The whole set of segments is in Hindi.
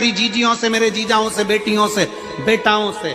मेरी जीजियों से, मेरे जीजाओं से, बेटियों से, बेटाओं से।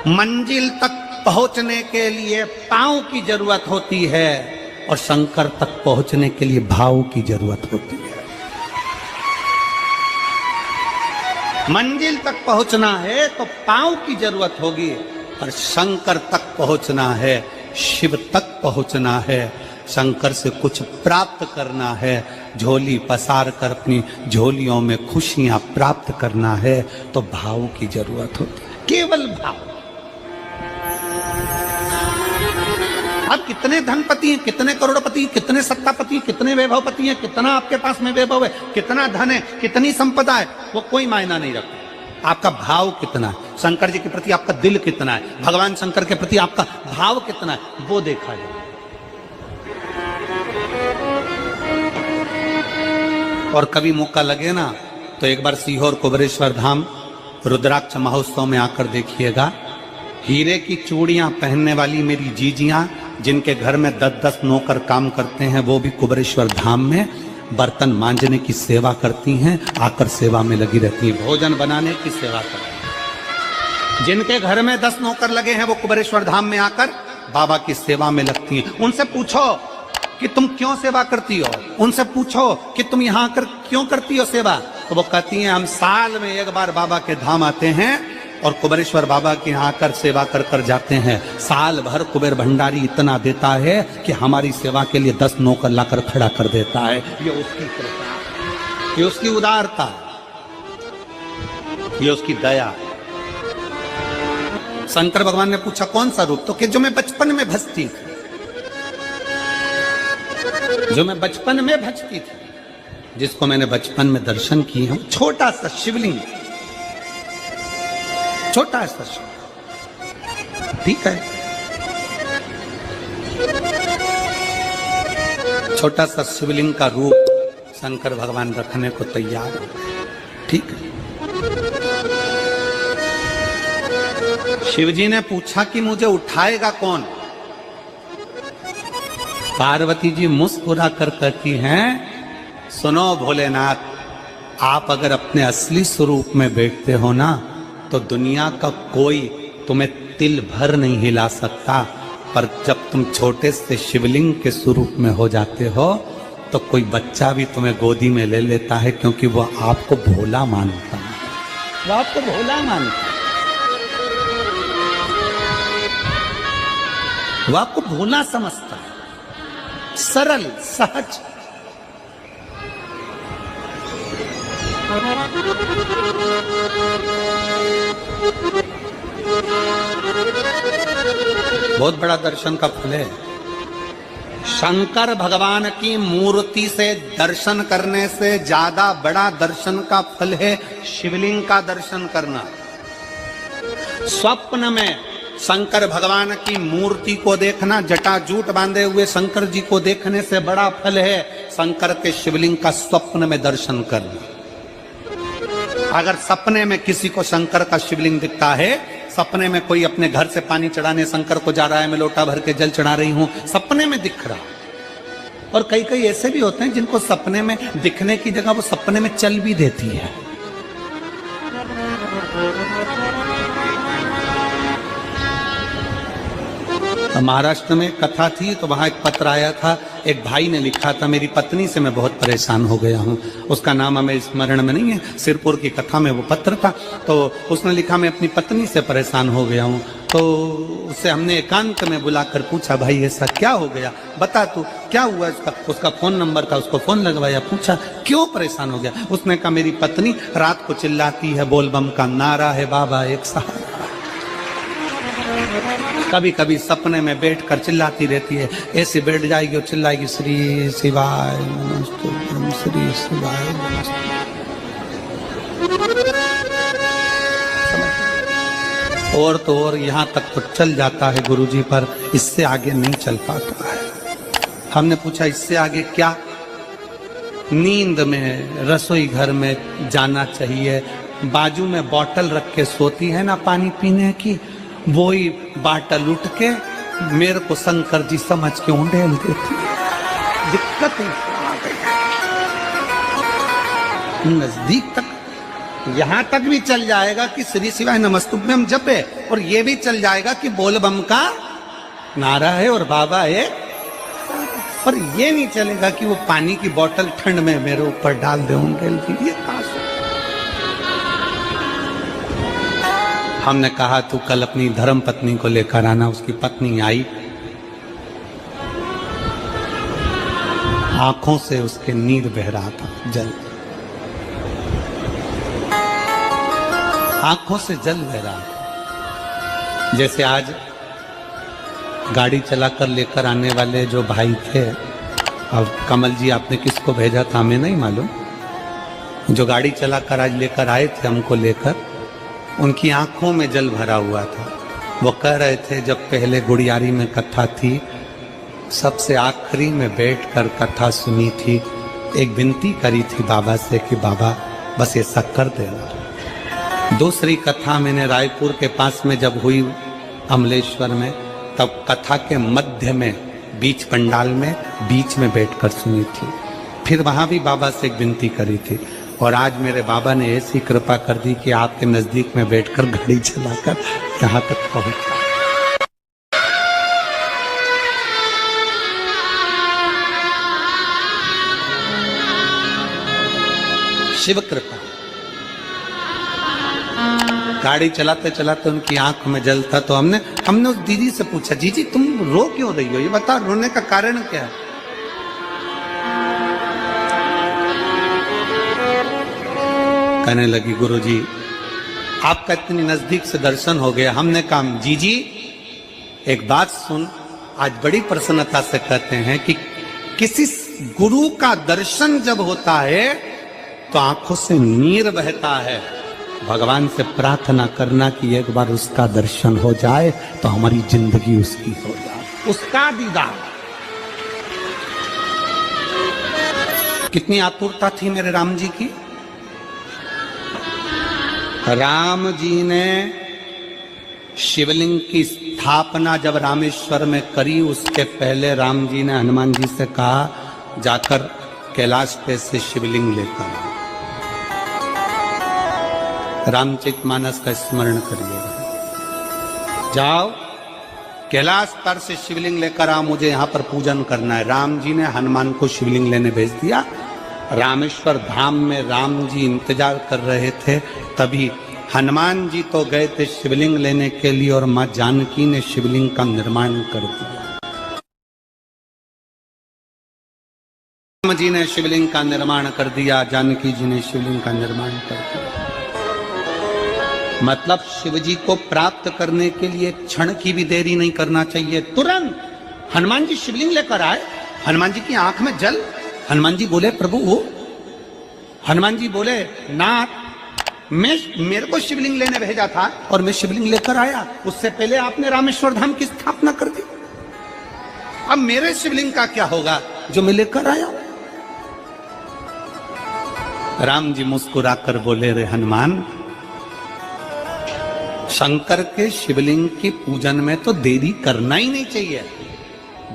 मंजिल तक पहुंचने के लिए पांव की जरूरत होती है और शंकर तक पहुंचने के लिए भाव की जरूरत होती है। मंजिल तक पहुंचना है तो पांव की जरूरत होगी, और शंकर तक पहुंचना है, शिव तक पहुंचना है, शंकर से कुछ प्राप्त करना है, झोली पसार कर अपनी झोलियों में खुशियां प्राप्त करना है, तो भाव की जरूरत होती है, केवल भाव। अब कितने धनपति हैं, कितने करोड़पति, कितने सत्तापति, कितने वैभवपति हैं, कितना आपके पास में वैभव है, कितना धन है, कितनी संपदा है, वो कोई मायना नहीं रखता। आपका भाव कितना है, शंकर जी के प्रति आपका दिल कितना है, भगवान शंकर के प्रति आपका भाव कितना है, वो देखा जाए। और कभी मौका लगे ना तो एक बार सीहोर कुबेरेश्वर धाम रुद्राक्ष महोत्सव में आकर देखिएगा। हीरे की चूड़ियां पहनने वाली मेरी जीजियां, जिनके घर में 10-10 नौकर काम करते हैं, वो भी कुबेरेश्वर धाम में बर्तन मांजने की सेवा करती हैं, आकर सेवा में लगी रहती हैं, भोजन बनाने की सेवा करती हैं। जिनके घर में 10 नौकर लगे हैं, वो कुबेरेश्वर धाम में आकर बाबा की सेवा में लगती हैं। उनसे पूछो कि तुम क्यों सेवा करती हो, उनसे पूछो कि तुम यहाँ आकर क्यों करती हो सेवा, तो वो कहती हैं हम साल में एक बार बाबा के धाम आते हैं और कुबेरेश्वर बाबा के यहाँ आकर सेवा कर कर जाते हैं। साल भर कुबेर भंडारी इतना देता है कि हमारी सेवा के लिए 10 नौकर लाकर खड़ा कर देता है। ये उसकी कृपा, ये उसकी उदारता, ये उसकी दया। शंकर भगवान ने पूछा कौन सा रूप, तो कि जो मैं बचपन में भजती थी, जो मैं बचपन में भजती थी, जिसको मैंने बचपन में दर्शन किए हैं, छोटा सा शिवलिंग, छोटा सा शिवलिंग, ठीक है, छोटा सा शिवलिंग का रूप शंकर भगवान रखने को तैयार है, ठीक है। शिवजी ने पूछा कि मुझे उठाएगा कौन। पार्वती जी मुस्कुरा कर कहती हैं, सुनो भोलेनाथ, आप अगर अपने असली स्वरूप में बैठते हो ना, तो दुनिया का कोई तुम्हें तिल भर नहीं हिला सकता, पर जब तुम छोटे से शिवलिंग के स्वरूप में हो जाते हो तो कोई बच्चा भी तुम्हें गोदी में ले लेता है, क्योंकि वो आपको भोला मानता है, वो आपको भोला मानता है, वो आपको भोला समझता है, सरल सहज। बहुत बड़ा दर्शन का फल है। शंकर भगवान की मूर्ति से दर्शन करने से ज्यादा बड़ा दर्शन का फल है शिवलिंग का दर्शन करना। स्वप्न में शंकर भगवान की मूर्ति को देखना, जटाजूट बांधे हुए शंकर जी को देखने से बड़ा फल है शंकर के शिवलिंग का स्वप्न में दर्शन करना। अगर सपने में किसी को शंकर का शिवलिंग दिखता है, सपने में कोई अपने घर से पानी चढ़ाने शंकर को जा रहा है, मैं लोटा भर के जल चढ़ा रही हूं, सपने में दिख रहा। और कई कई ऐसे भी होते हैं जिनको सपने में दिखने की जगह वो सपने में चल भी देती है। महाराष्ट्र में कथा थी तो वहां एक पत्र आया था, एक भाई ने लिखा था, मेरी पत्नी से मैं बहुत परेशान हो गया हूं, उसका नाम हमें स्मरण में नहीं है, सिरपुर की कथा में वो पत्र था। तो उसने लिखा मैं अपनी पत्नी से परेशान हो गया हूं। तो उससे हमने एकांत में बुलाकर पूछा, भाई ऐसा क्या हो गया, बता तू क्या हुआ। उसका फोन नंबर था, उसको फोन लगवाया, पूछा क्यों परेशान हो गया। उसने कहा मेरी पत्नी रात को चिल्लाती है, बोलबम का नारा है बाबा एक सहारा। कभी कभी सपने में बैठकर चिल्लाती रहती है, ऐसे बैठ जाएगी और चिल्लाएगी श्री शिवाय नमस्तुभ्यं, श्री शिवाय नमस्तुभ्यं। और तो और यहाँ तक तो चल जाता है गुरुजी, पर इससे आगे नहीं चल पाता है। हमने पूछा इससे आगे क्या। नींद में रसोई घर में जाना चाहिए, बाजू में बोतल रख के सोती है ना पानी पीने की, वो ही बाटल उठ के मेरे को शंकर जी समझ के उंडेल देती। दिक्कत आ गई, नजदीक तक यहां तक भी चल जाएगा कि श्री शिवाय नमस्तुभ्यम जपे, और ये भी चल जाएगा कि बोल बम का नारा है और बाबा है, पर ये नहीं चलेगा कि वो पानी की बोतल ठंड में मेरे ऊपर डाल दे उनके लिए। ये कहां से? हमने कहा तू कल अपनी धर्म पत्नी को लेकर आना। उसकी पत्नी आई, आंखों से उसके नीर बह रहा था, जल, आंखों से जल बह रहा था। जैसे आज गाड़ी चलाकर लेकर आने वाले जो भाई थे, अब कमल जी आपने किसको भेजा था हमें नहीं मालूम, जो गाड़ी चलाकर आज लेकर आए थे हमको लेकर, उनकी आंखों में जल भरा हुआ था। वो कह रहे थे जब पहले गुड़ियारी में कथा थी, सबसे आखिरी में बैठकर कथा सुनी थी, एक विनती करी थी बाबा से कि बाबा बस ये शक्कर देना। दूसरी कथा मैंने रायपुर के पास में जब हुई अमलेश्वर में, तब कथा के मध्य में बीच पंडाल में बीच में बैठकर सुनी थी। फिर वहां भी बाबा से एक विनती करी थी, और आज मेरे बाबा ने ऐसी कृपा कर दी कि आपके नजदीक में बैठकर गाड़ी चलाकर यहाँ तक पहुंचा। शिव कृपा। गाड़ी चलाते चलाते उनकी आंख में जल था, तो हमने उस दीदी से पूछा, जीजी तुम रो क्यों रही हो, ये बता, रोने का कारण क्या है? कहने लगी गुरुजी आपका इतनी नजदीक से दर्शन हो गया। हमने कहा जीजी एक बात सुन, आज बड़ी प्रसन्नता से कहते हैं कि किसी गुरु का दर्शन जब होता है तो आंखों से नीर बहता है। भगवान से प्रार्थना करना कि एक बार उसका दर्शन हो जाए तो हमारी जिंदगी उसकी हो जाए, उसका दीदार। कितनी आतुरता थी मेरे राम जी की। राम जी ने शिवलिंग की स्थापना जब रामेश्वर में करी, उसके पहले राम जी ने हनुमान जी से कहा जाकर कैलाश पे से शिवलिंग लेकर आओ। रामचरितमानस का स्मरण करिएगा, जाओ कैलाश पर से शिवलिंग लेकर आओ, मुझे यहाँ पर पूजन करना है। राम जी ने हनुमान को शिवलिंग लेने भेज दिया। रामेश्वर धाम में राम जी इंतजार कर रहे थे, तभी हनुमान जी तो गए थे शिवलिंग लेने के लिए, और मां जानकी ने शिवलिंग का निर्माण कर दिया। राम जी ने शिवलिंग का निर्माण कर दिया, जानकी जी ने शिवलिंग का निर्माण कर दिया। मतलब शिव जी को प्राप्त करने के लिए क्षण की भी देरी नहीं करना चाहिए। तुरंत हनुमान जी शिवलिंग लेकर आए, हनुमान जी की आंख में जल। हनुमान जी बोले प्रभु वो, हनुमान जी बोले नाथ मेरे को शिवलिंग लेने भेजा था और मैं शिवलिंग लेकर आया, उससे पहले आपने रामेश्वर धाम की स्थापना कर दी, अब मेरे शिवलिंग का क्या होगा जो मैं लेकर आया। राम जी मुस्कुराकर बोले रे हनुमान, शंकर के शिवलिंग के पूजन में तो देरी करना ही नहीं चाहिए।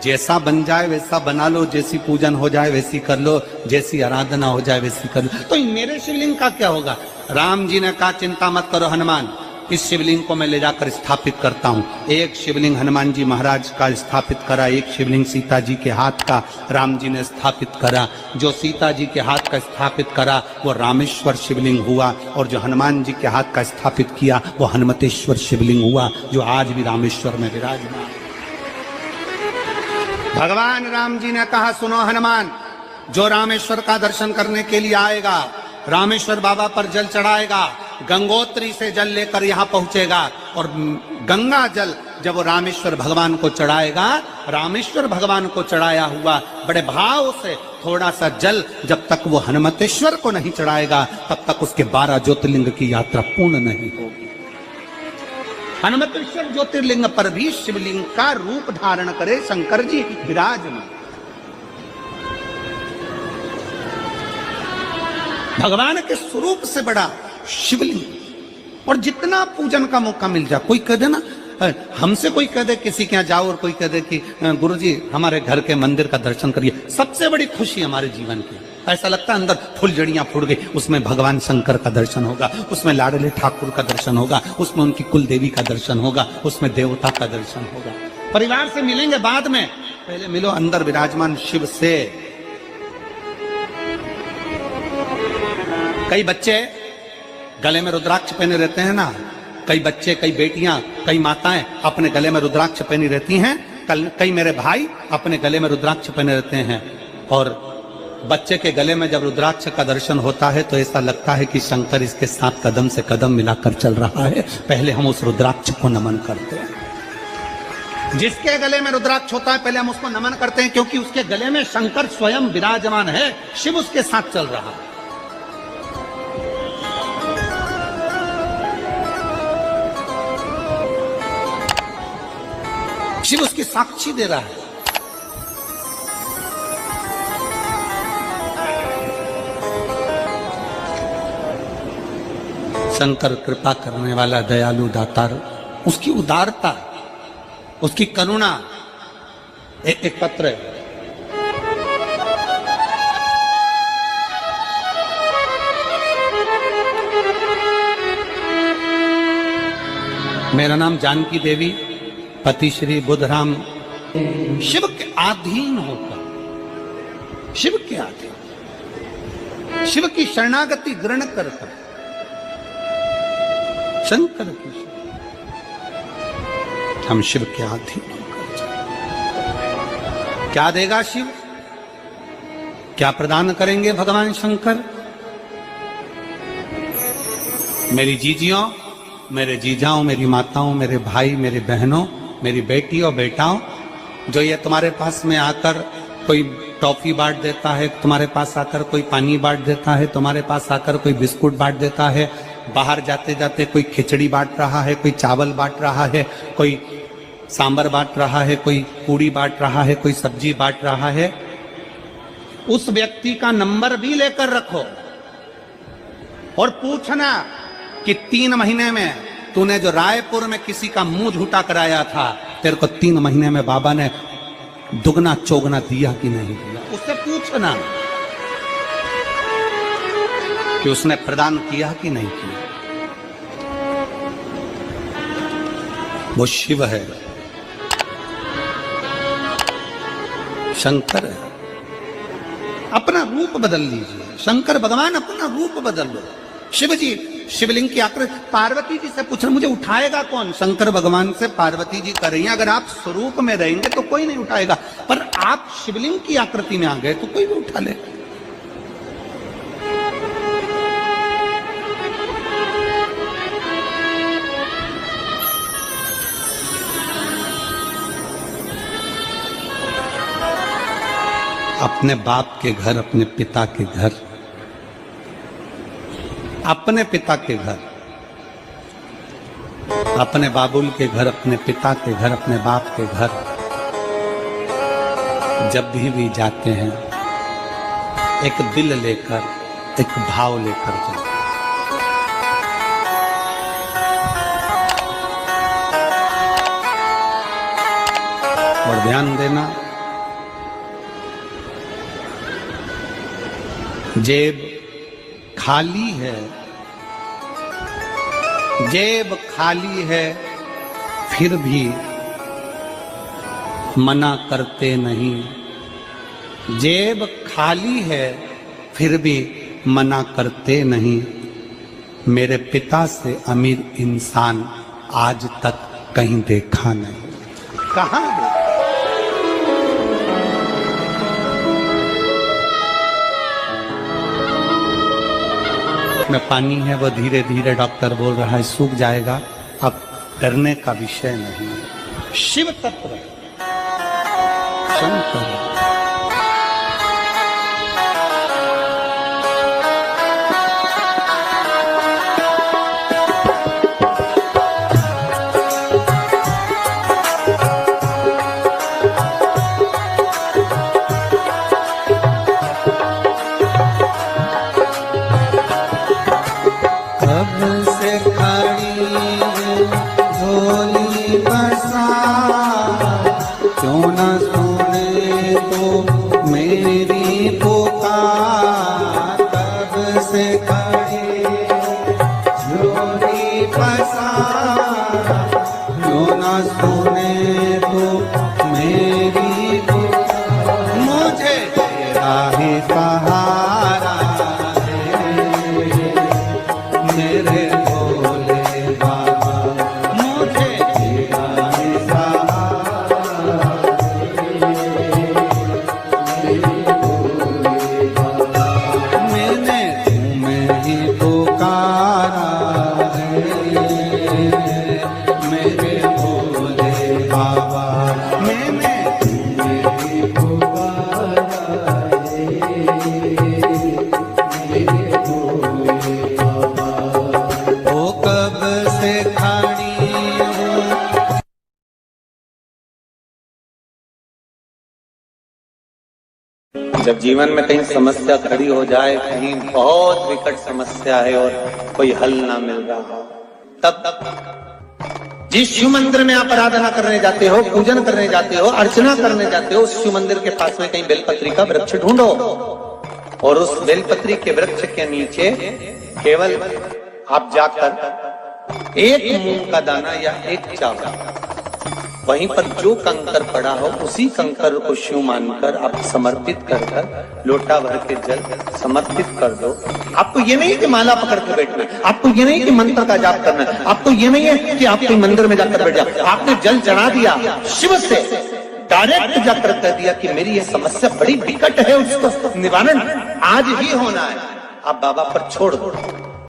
जैसा बन जाए वैसा बना लो, जैसी पूजन हो जाए वैसी कर लो, जैसी आराधना हो जाए वैसी कर लो, तो मेरे शिवलिंग का क्या होगा। राम जी ने कहा चिंता मत करो हनुमान, इस शिवलिंग को मैं ले जाकर स्थापित करता हूँ। एक शिवलिंग हनुमान जी महाराज का स्थापित करा, एक शिवलिंग सीता जी के हाथ का राम जी ने स्थापित करा। जो सीता जी के हाथ का स्थापित करा वो रामेश्वर शिवलिंग हुआ, और जो हनुमान जी के हाथ का स्थापित किया वो हनुमतेश्वर शिवलिंग हुआ, जो आज भी रामेश्वर में विराजमान। भगवान राम जी ने कहा सुनो हनुमान, जो रामेश्वर का दर्शन करने के लिए आएगा, रामेश्वर बाबा पर जल चढ़ाएगा, गंगोत्री से जल लेकर यहाँ पहुंचेगा, और गंगा जल जब वो रामेश्वर भगवान को चढ़ाएगा, रामेश्वर भगवान को चढ़ाया हुआ बड़े भाव से थोड़ा सा जल जब तक वो हनुमतेश्वर को नहीं चढ़ाएगा तब तक उसके 12 ज्योतिर्लिंग की यात्रा पूर्ण नहीं होगी। हनुमतेश्वर ज्योतिर्लिंग पर भी शिवलिंग का रूप धारण करे शंकर जी विराजमान। भगवान के स्वरूप से बड़ा शिवलिंग, और जितना पूजन का मौका मिल जाए, कोई कह दे ना, हमसे कोई कह दे किसी के यहाँ जाओ और कोई कह दे कि गुरुजी हमारे घर के मंदिर का दर्शन करिए, सबसे बड़ी खुशी हमारे जीवन की। ऐसा लगता है अंदर फुलझड़ियां फूट गई। उसमें भगवान शंकर का दर्शन होगा, उसमें लाडले ठाकुर का दर्शन होगा, उसमें उनकी कुल देवी का दर्शन होगा, उसमें देवता का दर्शन होगा। परिवार से मिलेंगे बाद में, पहले मिलो अंदर विराजमान शिव से। कई बच्चे गले में रुद्राक्ष पहने रहते हैं ना, कई बच्चे, कई बेटियां, कई माताएं अपने गले में रुद्राक्ष पहनी रहती हैं। कई मेरे भाई अपने गले में रुद्राक्ष पहने रहते हैं। और बच्चे के गले में जब रुद्राक्ष का दर्शन होता है तो ऐसा लगता है कि शंकर इसके साथ कदम से कदम मिलाकर चल रहा है। पहले हम उस रुद्राक्ष को नमन करते हैं। जिसके गले में रुद्राक्ष होता है पहले हम उसको नमन करते हैं, क्योंकि उसके गले में शंकर स्वयं विराजमान है, शिव उसके साथ चल रहा है। शिव उसकी साक्षी दे रहा है। शंकर कृपा करने वाला दयालु दातार, उसकी उदारता, उसकी करुणा। एक पत्र है, मेरा नाम जानकी देवी, पति श्री बुधराम, शिव के अधीन होकर, शिव के अधीन, शिव की शरणागति ग्रहण कर शंकर की, हम शिव के अधीन होकर क्या देगा शिव, क्या प्रदान करेंगे भगवान शंकर? मेरी जीजियों, मेरे जीजाओं, मेरी माताओं, मेरे भाई, मेरे बहनों, मेरी बेटी और बेटाओं, जो ये तुम्हारे पास में आकर कोई टॉफी बांट देता है, तुम्हारे पास आकर कोई पानी बांट देता है, तुम्हारे पास आकर कोई बिस्कुट बांट देता है, बाहर जाते जाते कोई खिचड़ी बांट रहा है, कोई चावल बांट रहा है, कोई सांबर बांट रहा है, कोई पूड़ी बांट रहा है, कोई सब्जी बांट रहा है, उस व्यक्ति का नंबर भी लेकर रखो और पूछना कि 3 महीने में तूने जो रायपुर में किसी का मुंह झूठा कराया था, तेरे को 3 महीने में बाबा ने दुगना चौगना दिया कि नहीं दिया? उससे पूछना कि उसने प्रदान किया कि नहीं किया। वो शिव है, शंकर है। अपना रूप बदल लीजिए, शंकर भगवान अपना रूप बदल लो। शिव जी शिवलिंग की आकृति, पार्वती जी से पूछना मुझे उठाएगा कौन? शंकर भगवान से पार्वती जी कर रही हैं। अगर आप स्वरूप में रहेंगे तो कोई नहीं उठाएगा, पर आप शिवलिंग की आकृति में आ गए तो कोई भी उठा ले। अपने बाप के घर, अपने पिता के घर, अपने पिता के घर, अपने बाबुल के घर, अपने पिता के घर, अपने बाप के घर जब भी जाते हैं, एक दिल लेकर, एक भाव लेकर जाते। और ध्यान देना, जेब खाली है, जेब खाली है, फिर भी मना करते नहीं। जेब खाली है, फिर भी मना करते नहीं। मेरे पिता से अमीर इंसान आज तक कहीं देखा नहीं। कहाँ देखा? में पानी है, वो धीरे धीरे डॉक्टर बोल रहा है सूख जाएगा, अब डरने का विषय नहीं। शिव तत्व शंकर, क्यों न सुने तो मेरी पुकार। पसारा, जो न सुने तो मेरी पुकार, मुझे तेरा ही सहारा है मेरे भोले बाबा, मुझे तेरा ही सहारा मैंने तुम्हें ही पुकारा है मेरे भोले बाबा, मैंने तुम्हें ही पुकारा है मेरे भोले बाबा। ओ कब से खड़ी हूँ जब जीवन में कहीं समस्या खड़ी हो जाए, कहीं बहुत विकट समस्या है और कोई हल ना मिल रहा हो, तब जिस शिव मंदिर में आप आराधना करने जाते हो, पूजन करने जाते हो, अर्चना करने जाते हो, उस शिव मंदिर के पास में कहीं बेलपत्री का वृक्ष ढूंढो और उस बेलपत्री के वृक्ष के नीचे केवल आप जाकर एक मूंग का दाना या एक चावल, वहीं पर जो कंकर पड़ा हो उसी कंकर को शिव मानकर आप समर्पित कर लोटा भर के जल समर्पित कर दो। आपको ये नहीं कि माला पकड़ के बैठना है, आपको ये नहीं कि मंत्र का जाप करना है, आपको ये नहीं है कि आप कोई मंदिर में जाकर बैठ जाओ। आपने जल चढ़ा दिया, शिव से डायरेक्ट जाकर कह दिया कि मेरी ये समस्या बड़ी विकट है, उसको निवारण आज ही होना है, आप बाबा पर छोड़ दो।